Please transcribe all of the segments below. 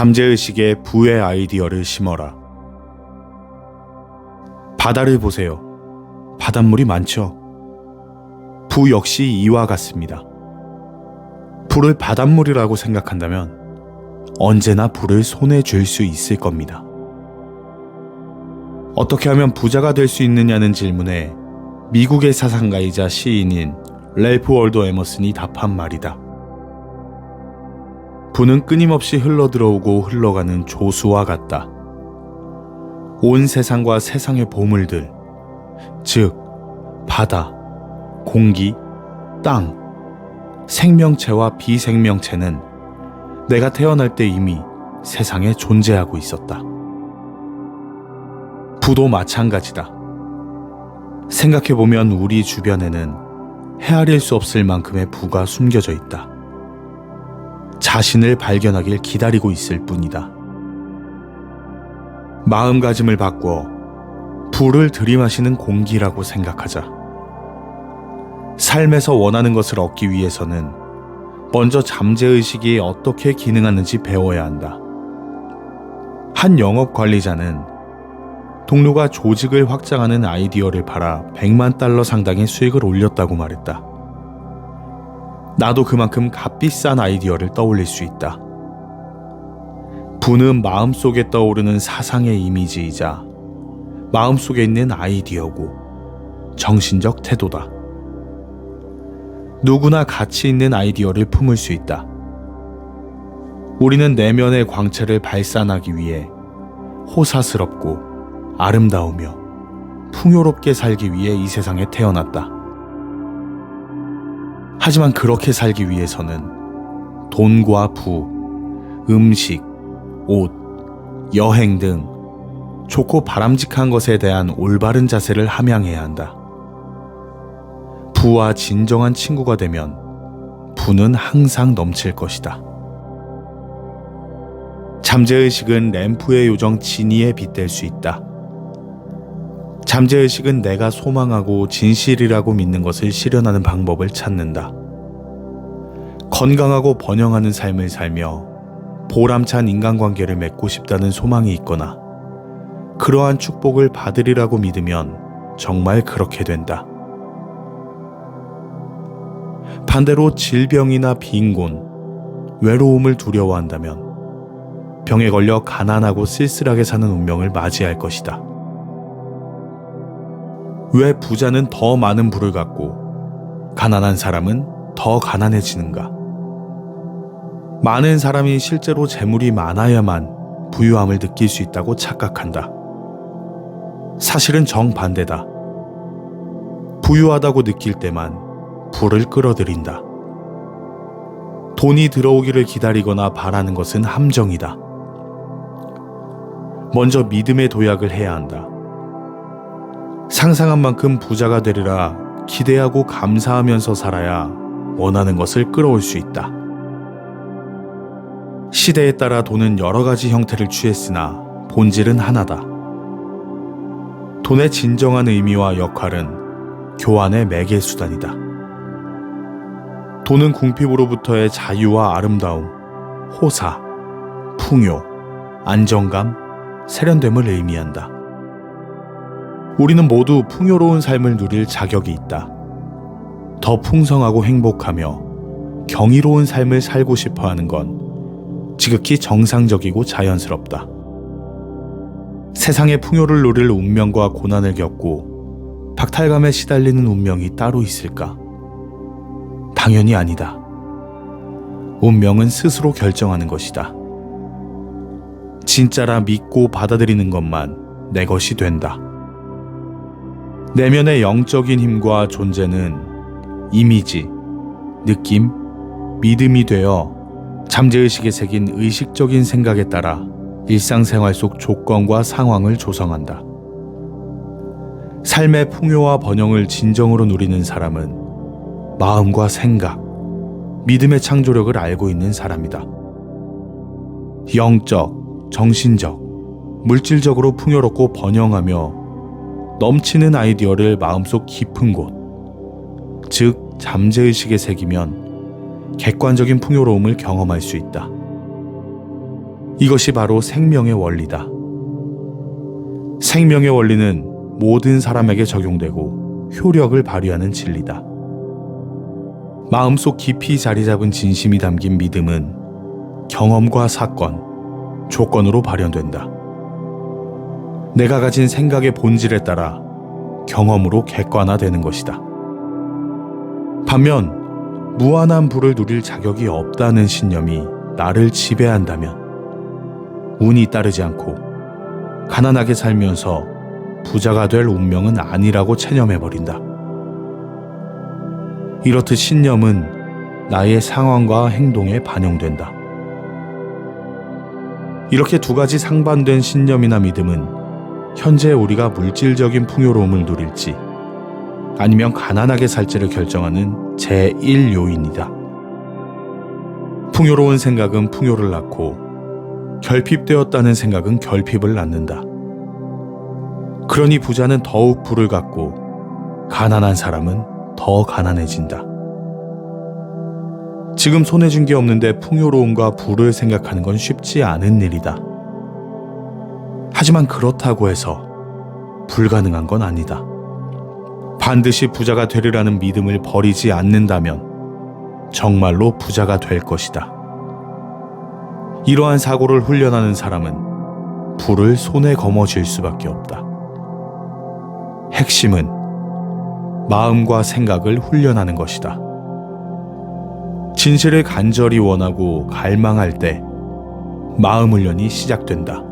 잠재의식에 부의 아이디어를 심어라. 바다를 보세요. 바닷물이 많죠. 부 역시 이와 같습니다. 불을 바닷물이라고 생각한다면 언제나 불을 손에 쥘 수 있을 겁니다. 어떻게 하면 부자가 될 수 있느냐는 질문에 미국의 사상가이자 시인인 랠프 월도 에머슨이 답한 말이다. 부는 끊임없이 흘러들어오고 흘러가는 조수와 같다. 온 세상과 세상의 보물들, 즉 바다, 공기, 땅, 생명체와 비생명체는 내가 태어날 때 이미 세상에 존재하고 있었다. 부도 마찬가지다. 생각해보면 우리 주변에는 헤아릴 수 없을 만큼의 부가 숨겨져 있다. 자신을 발견하길 기다리고 있을 뿐이다. 마음가짐을 바꿔 부를 들이마시는 공기라고 생각하자. 삶에서 원하는 것을 얻기 위해서는 먼저 잠재의식이 어떻게 기능하는지 배워야 한다. 한 영업관리자는 동료가 조직을 확장하는 아이디어를 팔아 $100만 상당의 수익을 올렸다고 말했다. 나도 그만큼 값비싼 아이디어를 떠올릴 수 있다. 부는 마음속에 떠오르는 사상의 이미지이자 마음속에 있는 아이디어고 정신적 태도다. 누구나 가치 있는 아이디어를 품을 수 있다. 우리는 내면의 광채를 발산하기 위해 호사스럽고 아름다우며 풍요롭게 살기 위해 이 세상에 태어났다. 하지만 그렇게 살기 위해서는 돈과 부, 음식, 옷, 여행 등 좋고 바람직한 것에 대한 올바른 자세를 함양해야 한다. 부와 진정한 친구가 되면 부는 항상 넘칠 것이다. 잠재의식은 램프의 요정 지니에 빗댈 수 있다. 잠재의식은 내가 소망하고 진실이라고 믿는 것을 실현하는 방법을 찾는다. 건강하고 번영하는 삶을 살며 보람찬 인간관계를 맺고 싶다는 소망이 있거나 그러한 축복을 받으리라고 믿으면 정말 그렇게 된다. 반대로 질병이나 빈곤, 외로움을 두려워한다면 병에 걸려 가난하고 쓸쓸하게 사는 운명을 맞이할 것이다. 왜 부자는 더 많은 부를 갖고 가난한 사람은 더 가난해지는가? 많은 사람이 실제로 재물이 많아야만 부유함을 느낄 수 있다고 착각한다. 사실은 정반대다. 부유하다고 느낄 때만 부를 끌어들인다. 돈이 들어오기를 기다리거나 바라는 것은 함정이다. 먼저 믿음의 도약을 해야 한다. 상상한 만큼 부자가 되리라 기대하고 감사하면서 살아야 원하는 것을 끌어올 수 있다. 시대에 따라 돈은 여러 가지 형태를 취했으나 본질은 하나다. 돈의 진정한 의미와 역할은 교환의 매개수단이다. 돈은 궁핍으로부터의 자유와 아름다움, 호사, 풍요, 안정감, 세련됨을 의미한다. 우리는 모두 풍요로운 삶을 누릴 자격이 있다. 더 풍성하고 행복하며 경이로운 삶을 살고 싶어 하는 건 지극히 정상적이고 자연스럽다. 세상의 풍요를 누릴 운명과 고난을 겪고 박탈감에 시달리는 운명이 따로 있을까? 당연히 아니다. 운명은 스스로 결정하는 것이다. 진짜라 믿고 받아들이는 것만 내 것이 된다. 내면의 영적인 힘과 존재는 이미지, 느낌, 믿음이 되어 잠재의식에 새긴 의식적인 생각에 따라 일상생활 속 조건과 상황을 조성한다. 삶의 풍요와 번영을 진정으로 누리는 사람은 마음과 생각, 믿음의 창조력을 알고 있는 사람이다. 영적, 정신적, 물질적으로 풍요롭고 번영하며 넘치는 아이디어를 마음속 깊은 곳, 즉 잠재의식에 새기면 객관적인 풍요로움을 경험할 수 있다. 이것이 바로 생명의 원리다. 생명의 원리는 모든 사람에게 적용되고 효력을 발휘하는 진리다. 마음속 깊이 자리 잡은 진심이 담긴 믿음은 경험과 사건, 조건으로 발현된다. 내가 가진 생각의 본질에 따라 경험으로 객관화되는 것이다. 반면 무한한 부를 누릴 자격이 없다는 신념이 나를 지배한다면 운이 따르지 않고 가난하게 살면서 부자가 될 운명은 아니라고 체념해버린다. 이렇듯 신념은 나의 상황과 행동에 반영된다. 이렇게 두 가지 상반된 신념이나 믿음은 현재 우리가 물질적인 풍요로움을 누릴지 아니면 가난하게 살지를 결정하는 제1요인이다. 풍요로운 생각은 풍요를 낳고 결핍되었다는 생각은 결핍을 낳는다. 그러니 부자는 더욱 부를 갖고 가난한 사람은 더 가난해진다. 지금 손에 쥔 게 없는데 풍요로움과 부를 생각하는 건 쉽지 않은 일이다. 하지만 그렇다고 해서 불가능한 건 아니다. 반드시 부자가 되리라는 믿음을 버리지 않는다면 정말로 부자가 될 것이다. 이러한 사고를 훈련하는 사람은 부를 손에 거머쥘 수밖에 없다. 핵심은 마음과 생각을 훈련하는 것이다. 진실을 간절히 원하고 갈망할 때 마음 훈련이 시작된다.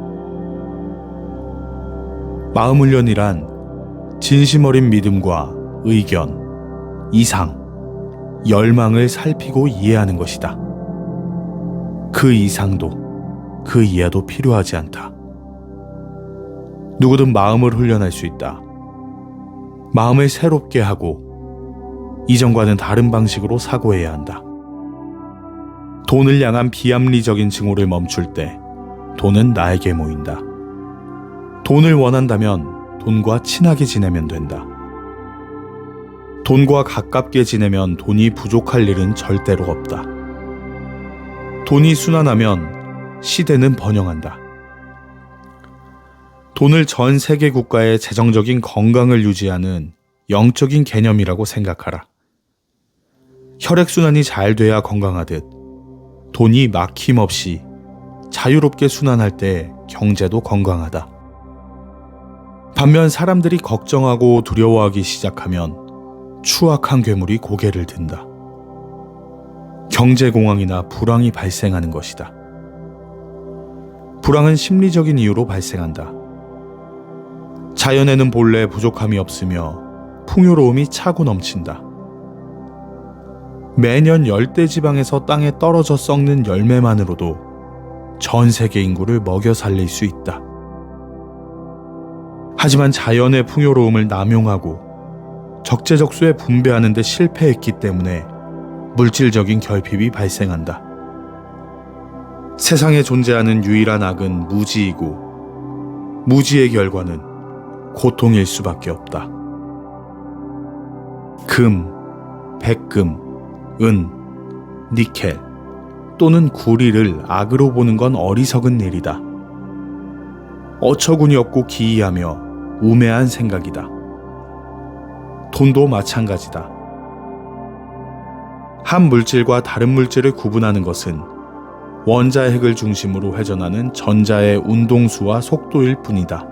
마음 훈련이란 진심 어린 믿음과 의견, 이상, 열망을 살피고 이해하는 것이다. 그 이상도 그 이하도 필요하지 않다. 누구든 마음을 훈련할 수 있다. 마음을 새롭게 하고 이전과는 다른 방식으로 사고해야 한다. 돈을 향한 비합리적인 증오를 멈출 때 돈은 나에게 모인다. 돈을 원한다면 돈과 친하게 지내면 된다. 돈과 가깝게 지내면 돈이 부족할 일은 절대로 없다. 돈이 순환하면 시대는 번영한다. 돈을 전 세계 국가의 재정적인 건강을 유지하는 영적인 개념이라고 생각하라. 혈액순환이 잘 돼야 건강하듯 돈이 막힘없이 자유롭게 순환할 때 경제도 건강하다. 반면 사람들이 걱정하고 두려워하기 시작하면 추악한 괴물이 고개를 든다. 경제공황이나 불황이 발생하는 것이다. 불황은 심리적인 이유로 발생한다. 자연에는 본래 부족함이 없으며 풍요로움이 차고 넘친다. 매년 열대지방에서 땅에 떨어져 썩는 열매만으로도 전 세계 인구를 먹여 살릴 수 있다. 하지만 자연의 풍요로움을 남용하고 적재적소에 분배하는 데 실패했기 때문에 물질적인 결핍이 발생한다. 세상에 존재하는 유일한 악은 무지이고 무지의 결과는 고통일 수밖에 없다. 금, 백금, 은, 니켈 또는 구리를 악으로 보는 건 어리석은 일이다. 어처구니 없고 기이하며 우매한 생각이다. 돈도 마찬가지다. 한 물질과 다른 물질을 구분하는 것은 원자의 핵을 중심으로 회전하는 전자의 운동수와 속도일 뿐이다.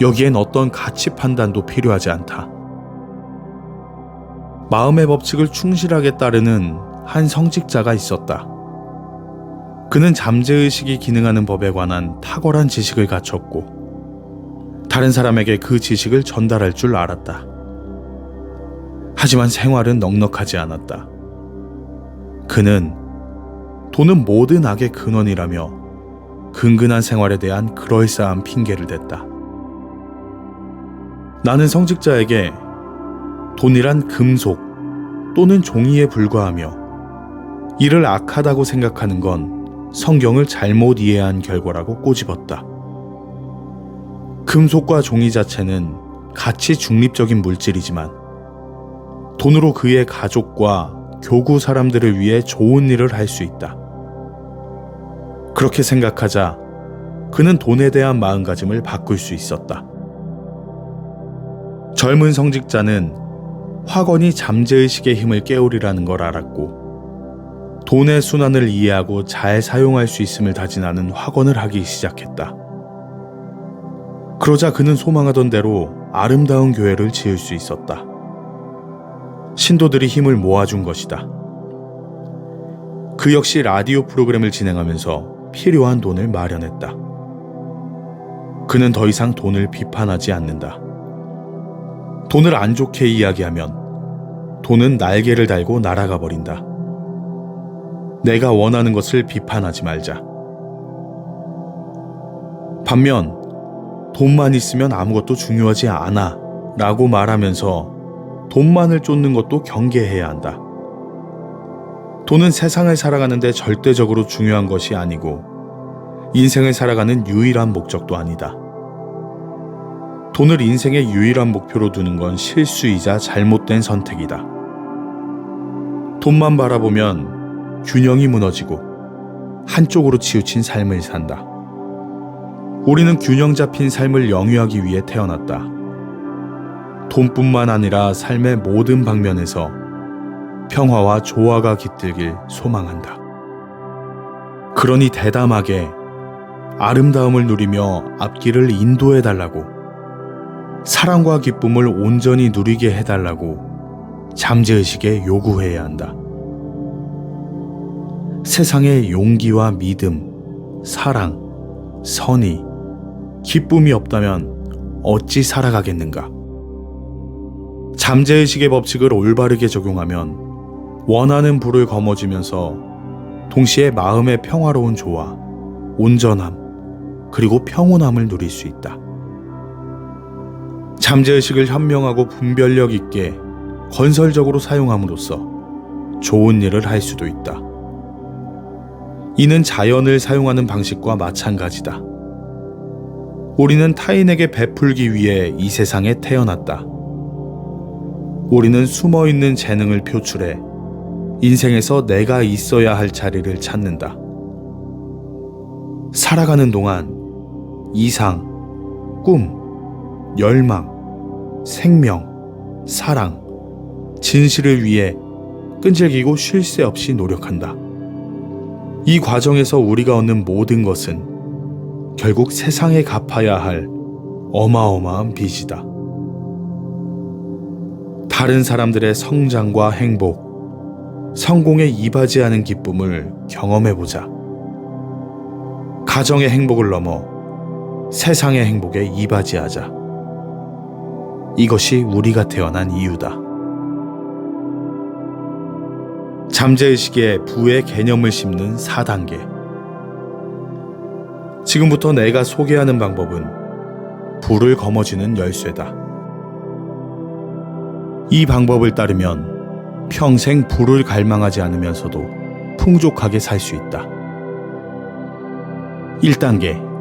여기엔 어떤 가치 판단도 필요하지 않다. 마음의 법칙을 충실하게 따르는 한 성직자가 있었다. 그는 잠재의식이 기능하는 법에 관한 탁월한 지식을 갖췄고 다른 사람에게 그 지식을 전달할 줄 알았다. 하지만 생활은 넉넉하지 않았다. 그는 돈은 모든 악의 근원이라며 근근한 생활에 대한 그럴싸한 핑계를 댔다. 나는 성직자에게 돈이란 금속 또는 종이에 불과하며 이를 악하다고 생각하는 건 성경을 잘못 이해한 결과라고 꼬집었다. 금속과 종이 자체는 가치 중립적인 물질이지만 돈으로 그의 가족과 교구 사람들을 위해 좋은 일을 할 수 있다. 그렇게 생각하자 그는 돈에 대한 마음가짐을 바꿀 수 있었다. 젊은 성직자는 확언이 잠재의식의 힘을 깨우리라는 걸 알았고 돈의 순환을 이해하고 잘 사용할 수 있음을 다짐하는 확언을 하기 시작했다. 그러자 그는 소망하던 대로 아름다운 교회를 지을 수 있었다. 신도들이 힘을 모아준 것이다. 그 역시 라디오 프로그램을 진행하면서 필요한 돈을 마련했다. 그는 더 이상 돈을 비판하지 않는다. 돈을 안 좋게 이야기하면 돈은 날개를 달고 날아가 버린다. 내가 원하는 것을 비판하지 말자. 반면 돈만 있으면 아무것도 중요하지 않아 라고 말하면서 돈만을 쫓는 것도 경계해야 한다. 돈은 세상을 살아가는데 절대적으로 중요한 것이 아니고 인생을 살아가는 유일한 목적도 아니다. 돈을 인생의 유일한 목표로 두는 건 실수이자 잘못된 선택이다. 돈만 바라보면 균형이 무너지고 한쪽으로 치우친 삶을 산다. 우리는 균형 잡힌 삶을 영위하기 위해 태어났다. 돈뿐만 아니라 삶의 모든 방면에서 평화와 조화가 깃들길 소망한다. 그러니 대담하게 아름다움을 누리며 앞길을 인도해달라고, 사랑과 기쁨을 온전히 누리게 해달라고 잠재의식에 요구해야 한다. 세상에 용기와 믿음, 사랑, 선의, 기쁨이 없다면 어찌 살아가겠는가? 잠재의식의 법칙을 올바르게 적용하면 원하는 부를 거머쥐면서 동시에 마음의 평화로운 조화, 온전함, 그리고 평온함을 누릴 수 있다. 잠재의식을 현명하고 분별력 있게 건설적으로 사용함으로써 좋은 일을 할 수도 있다. 이는 자연을 사용하는 방식과 마찬가지다. 우리는 타인에게 베풀기 위해 이 세상에 태어났다. 우리는 숨어있는 재능을 표출해 인생에서 내가 있어야 할 자리를 찾는다. 살아가는 동안 이상, 꿈, 열망, 생명, 사랑, 진실을 위해 끈질기고 쉴 새 없이 노력한다. 이 과정에서 우리가 얻는 모든 것은 결국 세상에 갚아야 할 어마어마한 빚이다. 다른 사람들의 성장과 행복, 성공에 이바지하는 기쁨을 경험해보자. 가정의 행복을 넘어 세상의 행복에 이바지하자. 이것이 우리가 태어난 이유다. 잠재의식에 부의 개념을 심는 4단계. 지금부터 내가 소개하는 방법은 부를 거머쥐는 열쇠다. 이 방법을 따르면 평생 부를 갈망하지 않으면서도 풍족하게 살 수 있다. 1단계.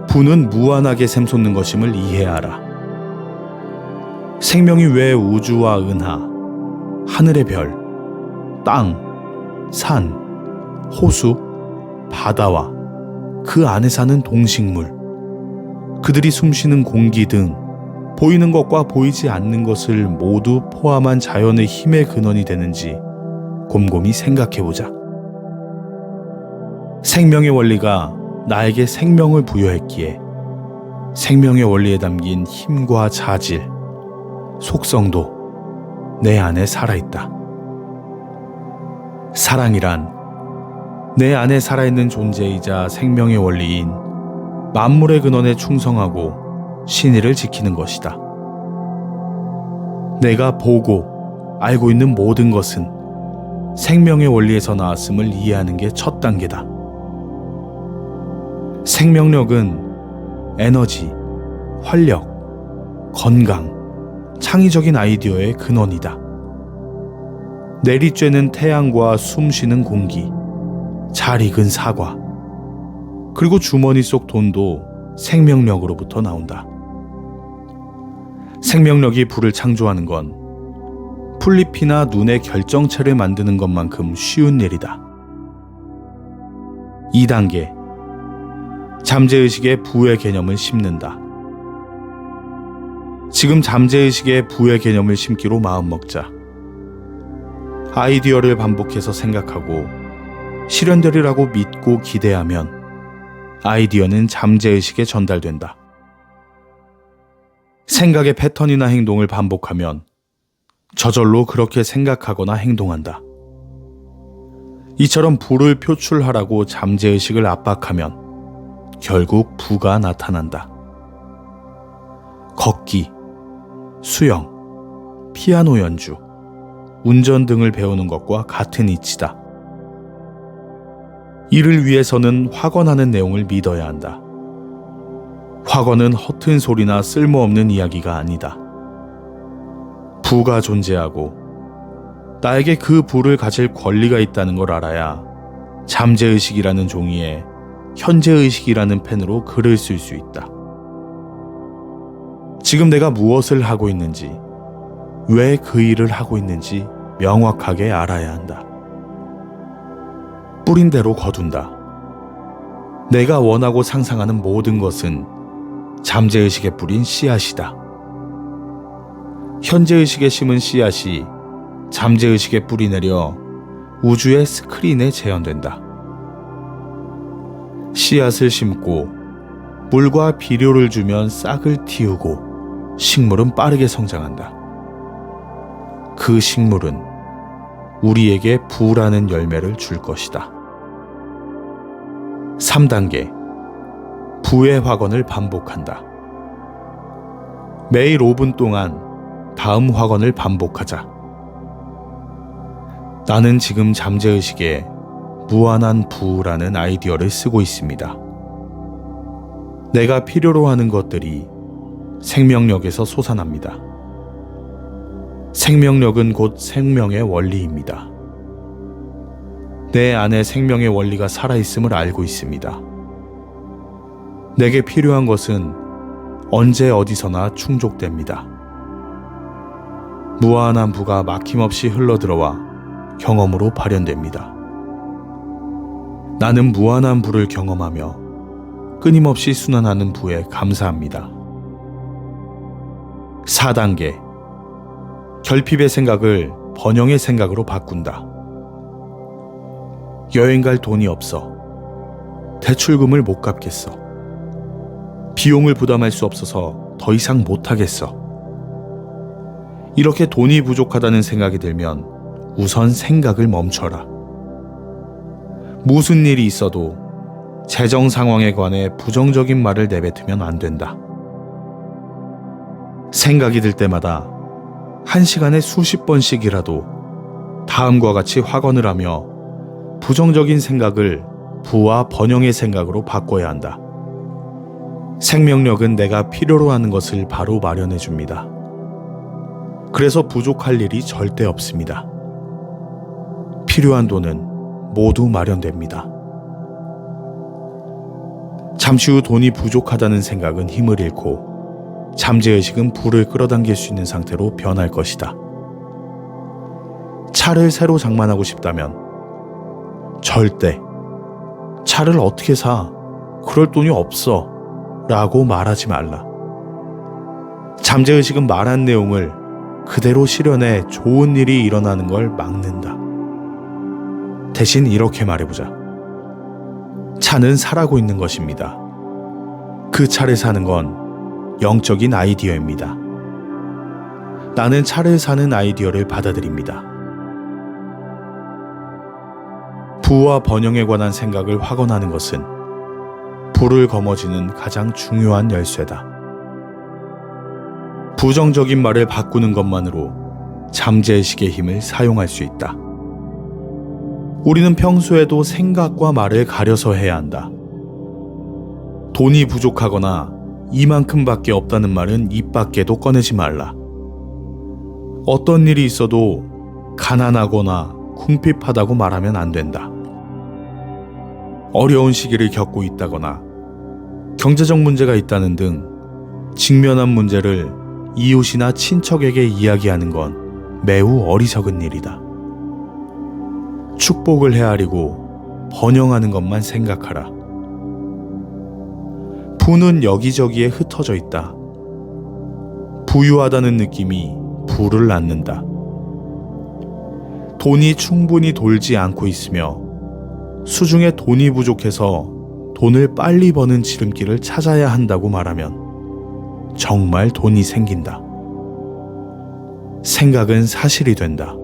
부는 무한하게 샘솟는 것임을 이해하라. 생명이 왜 우주와 은하, 하늘의 별, 땅, 산, 호수, 바다와 그 안에 사는 동식물, 그들이 숨쉬는 공기 등 보이는 것과 보이지 않는 것을 모두 포함한 자연의 힘의 근원이 되는지 곰곰이 생각해보자. 생명의 원리가 나에게 생명을 부여했기에 생명의 원리에 담긴 힘과 자질, 속성도 내 안에 살아있다. 사랑이란 내 안에 살아있는 존재이자 생명의 원리인 만물의 근원에 충성하고 신의를 지키는 것이다. 내가 보고 알고 있는 모든 것은 생명의 원리에서 나왔음을 이해하는 게 첫 단계다. 생명력은 에너지, 활력, 건강, 창의적인 아이디어의 근원이다. 내리쬐는 태양과 숨쉬는 공기, 잘 익은 사과, 그리고 주머니 속 돈도 생명력으로부터 나온다. 생명력이 불을 창조하는 건 풀잎이나 눈의 결정체를 만드는 것만큼 쉬운 일이다. 2단계. 잠재의식에 부의 개념을 심는다. 지금 잠재의식에 부의 개념을 심기로 마음먹자. 아이디어를 반복해서 생각하고 실현되리라고 믿고 기대하면 아이디어는 잠재의식에 전달된다. 생각의 패턴이나 행동을 반복하면 저절로 그렇게 생각하거나 행동한다. 이처럼 부를 표출하라고 잠재의식을 압박하면 결국 부가 나타난다. 걷기, 수영, 피아노 연주, 운전 등을 배우는 것과 같은 이치다. 이를 위해서는 확언하는 내용을 믿어야 한다. 확언은 허튼 소리나 쓸모없는 이야기가 아니다. 부가 존재하고 나에게 그 부를 가질 권리가 있다는 걸 알아야 잠재의식이라는 종이에 현재의식이라는 펜으로 글을 쓸 수 있다. 지금 내가 무엇을 하고 있는지, 왜 그 일을 하고 있는지 명확하게 알아야 한다. 뿌린 대로 거둔다. 내가 원하고 상상하는 모든 것은 잠재의식에 뿌린 씨앗이다. 현재의식에 심은 씨앗이 잠재의식에 뿌리 내려 우주의 스크린에 재현된다. 씨앗을 심고 물과 비료를 주면 싹을 틔우고 식물은 빠르게 성장한다. 그 식물은 우리에게 부라는 열매를 줄 것이다. 3단계. 부의 확언을 반복한다. 매일 5분 동안 다음 확언을 반복하자. 나는 지금 잠재의식에 무한한 부라는 아이디어를 쓰고 있습니다. 내가 필요로 하는 것들이 생명력에서 솟아납니다. 생명력은 곧 생명의 원리입니다. 내 안에 생명의 원리가 살아있음을 알고 있습니다. 내게 필요한 것은 언제 어디서나 충족됩니다. 무한한 부가 막힘없이 흘러들어와 경험으로 발현됩니다. 나는 무한한 부를 경험하며 끊임없이 순환하는 부에 감사합니다. 4단계. 결핍의 생각을 번영의 생각으로 바꾼다. 여행 갈 돈이 없어. 대출금을 못 갚겠어. 비용을 부담할 수 없어서 더 이상 못하겠어. 이렇게 돈이 부족하다는 생각이 들면 우선 생각을 멈춰라. 무슨 일이 있어도 재정 상황에 관해 부정적인 말을 내뱉으면 안 된다. 생각이 들 때마다 1시간에 수십 번씩이라도 다음과 같이 확언을 하며 부정적인 생각을 부와 번영의 생각으로 바꿔야 한다. 생명력은 내가 필요로 하는 것을 바로 마련해 줍니다. 그래서 부족할 일이 절대 없습니다. 필요한 돈은 모두 마련됩니다. 잠시 후 돈이 부족하다는 생각은 힘을 잃고 잠재의식은 부를 끌어당길 수 있는 상태로 변할 것이다. 차를 새로 장만하고 싶다면 절대 차를 어떻게 사? 그럴 돈이 없어 라고 말하지 말라. 잠재의식은 말한 내용을 그대로 실현해 좋은 일이 일어나는 걸 막는다. 대신 이렇게 말해보자. 차는 사라고 있는 것입니다. 그 차를 사는 건 영적인 아이디어입니다. 나는 차를 사는 아이디어를 받아들입니다. 부와 번영에 관한 생각을 확언하는 것은 부를 거머쥐는 가장 중요한 열쇠다. 부정적인 말을 바꾸는 것만으로 잠재의식의 힘을 사용할 수 있다. 우리는 평소에도 생각과 말을 가려서 해야 한다. 돈이 부족하거나 이만큼밖에 없다는 말은 입 밖에도 꺼내지 말라. 어떤 일이 있어도 가난하거나 궁핍하다고 말하면 안 된다. 어려운 시기를 겪고 있다거나 경제적 문제가 있다는 등 직면한 문제를 이웃이나 친척에게 이야기하는 건 매우 어리석은 일이다. 축복을 헤아리고 번영하는 것만 생각하라. 부는 여기저기에 흩어져 있다. 부유하다는 느낌이 부를 낳는다. 돈이 충분히 돌지 않고 있으며 수중에 돈이 부족해서 돈을 빨리 버는 지름길을 찾아야 한다고 말하면 정말 돈이 생긴다. 생각은 사실이 된다.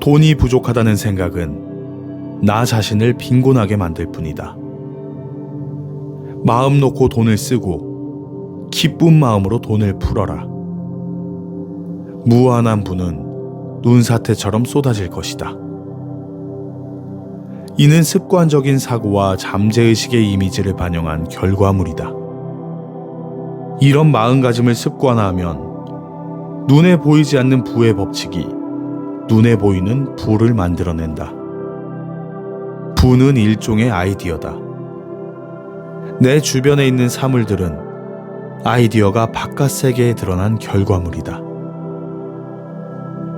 돈이 부족하다는 생각은 나 자신을 빈곤하게 만들 뿐이다. 마음 놓고 돈을 쓰고 기쁜 마음으로 돈을 풀어라. 무한한 부는 눈사태처럼 쏟아질 것이다. 이는 습관적인 사고와 잠재의식의 이미지를 반영한 결과물이다. 이런 마음가짐을 습관화하면 눈에 보이지 않는 부의 법칙이 눈에 보이는 부를 만들어낸다. 부는 일종의 아이디어다. 내 주변에 있는 사물들은 아이디어가 바깥 세계에 드러난 결과물이다.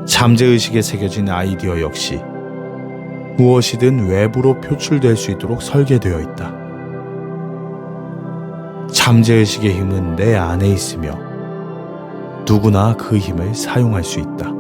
잠재의식에 새겨진 아이디어 역시 무엇이든 외부로 표출될 수 있도록 설계되어 있다. 잠재의식의 힘은 내 안에 있으며 누구나 그 힘을 사용할 수 있다.